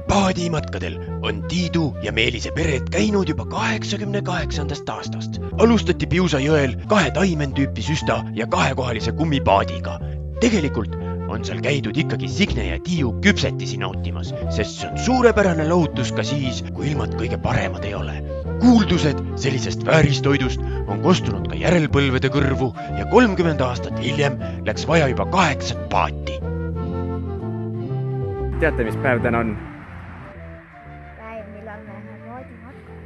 Paadimatkadel on Tiidu ja Meelise pered käinud juba 88. aastast. Alustati Piusa jõel kahe Taimen tüüpi süsta ja kahekohalise kummipaadiga. Tegelikult on seal käidud ikkagi Signe ja Tiiu küpsetisi nautimas, sest see on suurepärane lohutus ka siis, kui ilmad kõige paremad ei ole. Kuuldused sellisest vääristoidust on kostunud ka järelpõlvede kõrvu ja 30 aastat hiljem läks vaja juba 8 paati. Teate, mis päev täna on? Päev, millal me läheme Paadimatkadel.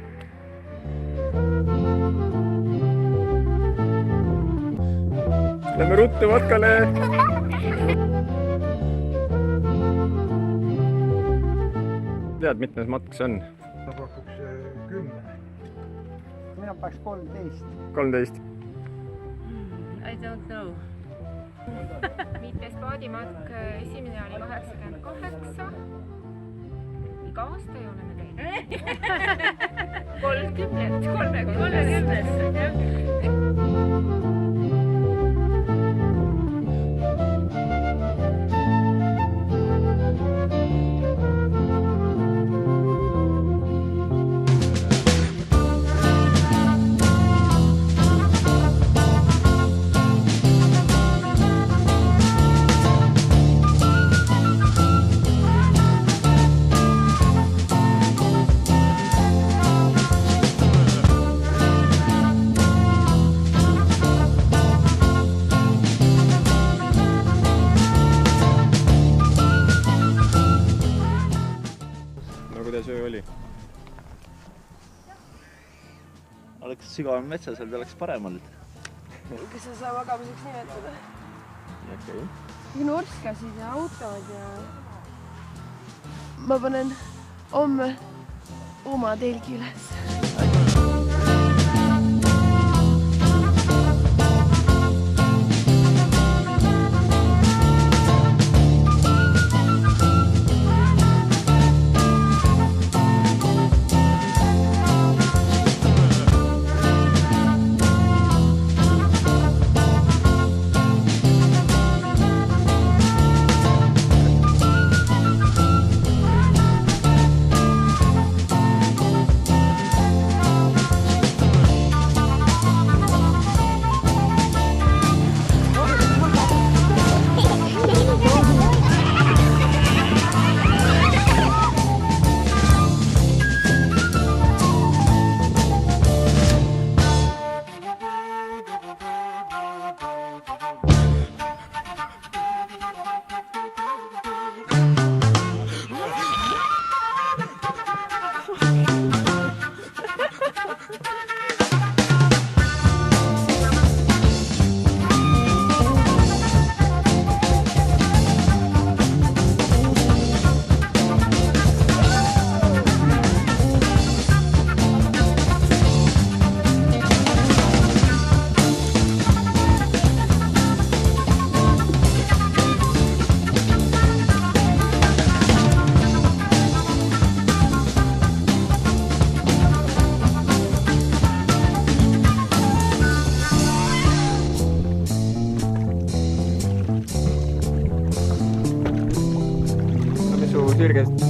Lähme ruttu matkale! Tead, mitmes matk see on? Ma pakuks 10. Mina peaks 13. 13. I don't know. Mitmes Paadimatk, esimene oli 88. Iga aasta ei ole me teinud. 30. Kuidas öö oli? Oleks sügavam metsas, oleks parem olnud. Kas sa saa magamiseks nimetada? Okay. Norskasid ja autod ja... Ma panen homme oma telgi üles.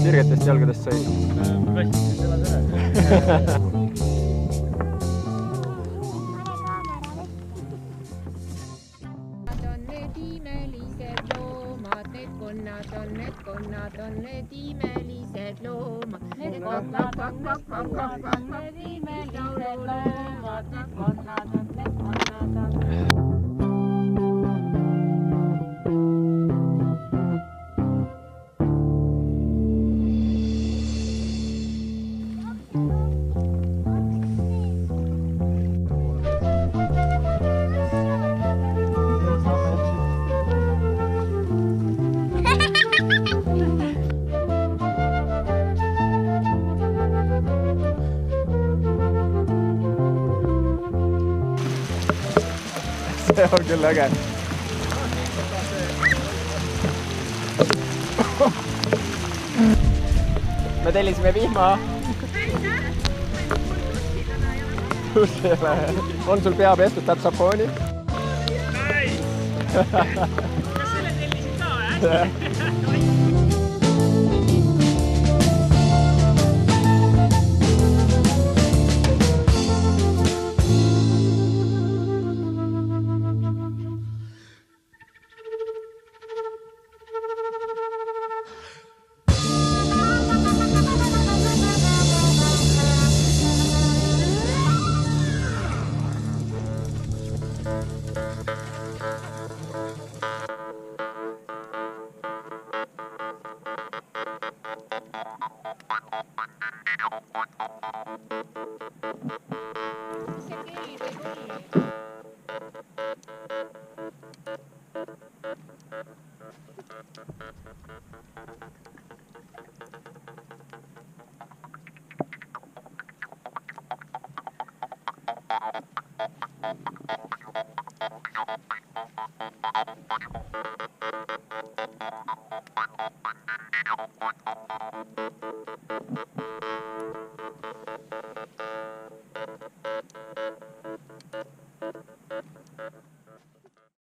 Sirgetest jalgadest sai. Kastis selle üle. On need imelised loomad, need konnad on need imelised loomad. Need konnad on need imelised loomad, need konnad on. See on küll äge. Me tellisime vihma. Kus ei ole? On sul pea pestud, tahad sapooni? Kas selle tellisid ka,